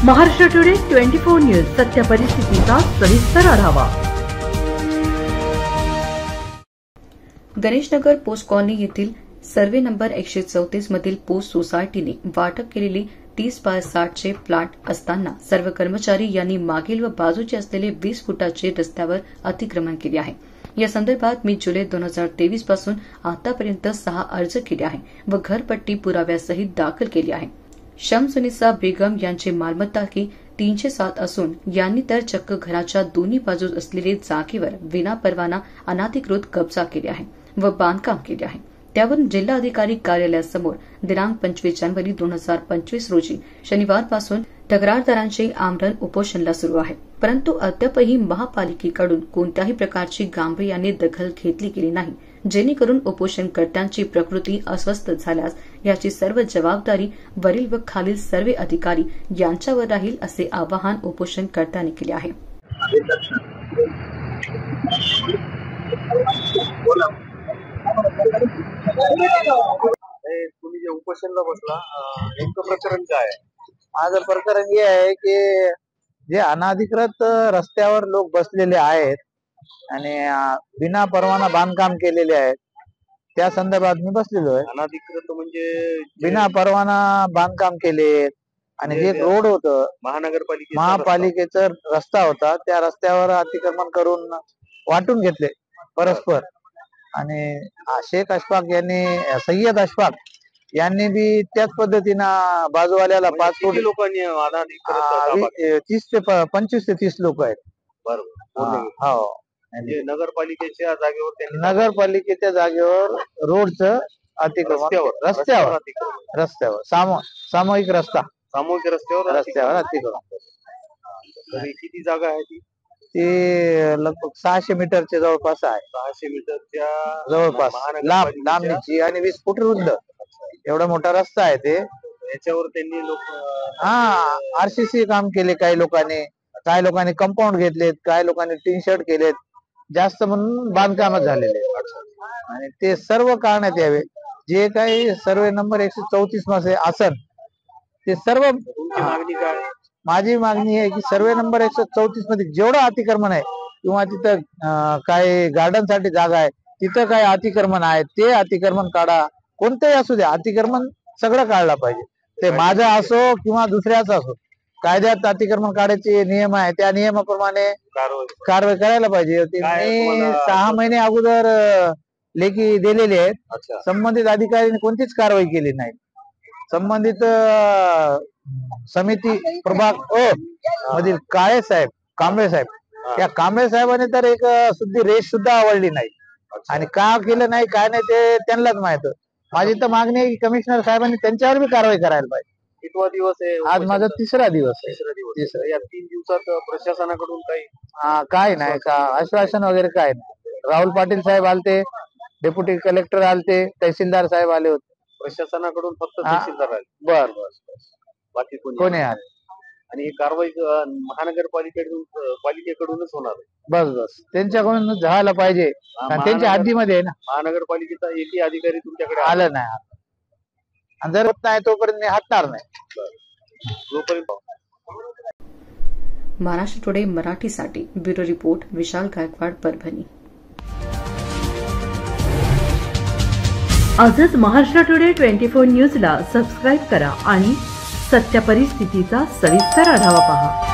Maharashtra today 24 news सत्य परिस्थितीचा सविस्तर आढावा। गणेशनगर पोस्ट कॉलनी येथील सर्वे नंबर 134 मधील पोस्ट सोसायटीने वाटप केलेली 30/60 चे प्लॉट असताना सर्व कर्मचारी यांनी मागील व बाजूचे असलेले 20 फुटाचे रस्त्यावर अतिक्रमण केले आहे। या संदर्भात मी जुलै 2023 पासून आतापर्यंत 6 अर्ज केले आहे व घरपट्टी पुराव्यासहित दाखल केली आहे। शमसुनिसा बेगम यांची मालमत्ता की 307 असून यांनी तर चक्क घराच्या दोन्ही बाजूस असलेले जागेवर विनापरवाना अनाधिकृत कब्जा केले आहे व बांधकाम केले आहे। त्यावरून जिल्हाधिकारी कार्यालयासमोर दिनांक 25 जानेवारी 2025 रोजी शनिवारपासून तक्रारदारांचे आमरण उपोषणला सुरू आहे। परंतु अद्यापही महापालिकेकडून कोणत्याही प्रकारची गांभीर्याने दखल घेतली गेली नाही, जेणेकरून उपोषणकर्त्यांची प्रकृती अस्वस्थ झाल्यास याची सर्व जबाबदारी वरील व खालील सर्व अधिकारी यांच्यावर राहील असे आवाहन उपोषणकर्त्यांनी केले आहे। तुम्ही जे उपोषणला बसला नेमकं प्रकरण काय आहे? माझं प्रकरण हे आहे की जे अनाधिकृत रस्त्यावर लोक बसलेले आहेत आणि बिना परवाना बांधकाम केलेले आहेत, त्या संदर्भात मी बसलेलो आहे। अनाधिकृत म्हणजे बिना परवाना बांधकाम केले आणि जे रोड होतं महापालिकेचा रस्ता होता, त्या रस्त्यावर अतिक्रमण करून वाटून घेतले परस्पर। आणि शेख अशफाक यांनी सय्यद अशफाक यांनी बी त्याच पद्धतीनं बाजूवाल्याला 5 फूट लोकांनी 30 ते 25 ते 30 लोक आहेत। बरोबर। हो, म्हणजे नगरपालिकेच्या जागेवर रोडचं अतिक्रमण रस्त्यावर सामूहिक रस्त्यावर अतिक्रमण। किती जागा आहे ती? ते लगभग 600 मीटरच्या जवळपास आहे। 600 मीटरच्या जवळपास लांबीची आणि 20 फूट रुंद एवढा मोठा रस्ता आहे ते। याच्यावर त्यांनी लोक आरसीसी काम केले, काही लोकांनी कंपाऊंड घेतलेत, काही लोकांनी टीन शर्ट केलेत, जास्त म्हणून बांधकामच झालेले आणि ते सर्व काढण्यात यावे। जे काही सर्वे नंबर 134 मध्ये असन ते सर्व। मागणी काय? माझी मागणी आहे की सर्वे नंबर 134 मध्ये जेवढं अतिक्रमण आहे किंवा तिथं काही गार्डन साठी जागा आहे, तिथं काही अतिक्रमण आहे ते अतिक्रमण काढा। कोणतेही असू द्या, अतिक्रमण सगळं काढला पाहिजे, ते माझं असो किंवा दुसऱ्याचं असो। कायद्यात अतिक्रमण काढायचे नियम आहे, त्या नियमाप्रमाणे कारवाई करायला पाहिजे। मी 6 महिने अगोदर लेखी दिलेले आहेत, संबंधित अधिकाऱ्यांनी कोणतीच कारवाई केली नाही। संबंधित समिती प्रभाग मधील कांबळे साहेब या कांबळे साहेबांनी तर एक सुद्धा रेष सुद्धा आवडली नाही आणि का केलं नाही काय नाही ते त्यांनाच माहित। माझी तर मागणी आहे की कमिशनर साहेबांनी त्यांच्यावर बी कारवाई करायला पाहिजे। कितवा दिवस आहे? आज माझा 3रा दिवस आहे। या 3 दिवसात प्रशासनाकडून काही नाही का आश्वासन वगैरे काय नाही। राहुल पाटील साहेब आलते, डेप्युटी कलेक्टर आलते, तहसीलदार साहेब आले होते। प्रशासनाकडून फक्त तहसीलदार आले? बर, बाकी कोणी आले? आणि ही कारवाई पालिकेकडूनच होणार आहे? बस त्यांच्याकडून झालं पाहिजे, त्यांच्या हद्दीमध्ये आहे ना। महानगरपालिकेचा एकही अधिकारी तुमच्याकडे आला नाही आणि जर होत नाही तोपर्यंत मी हटणार नाही। महाराष्ट्र टुडे मराठीसाठी ब्युरो रिपोर्ट विशाल गायकवाड, परभणी। आजच महाराष्ट्र टुडे 24 न्यूजला सबस्क्राईब करा आणि सत्य परिस्थितीचा सविस्तर आढावा पहा।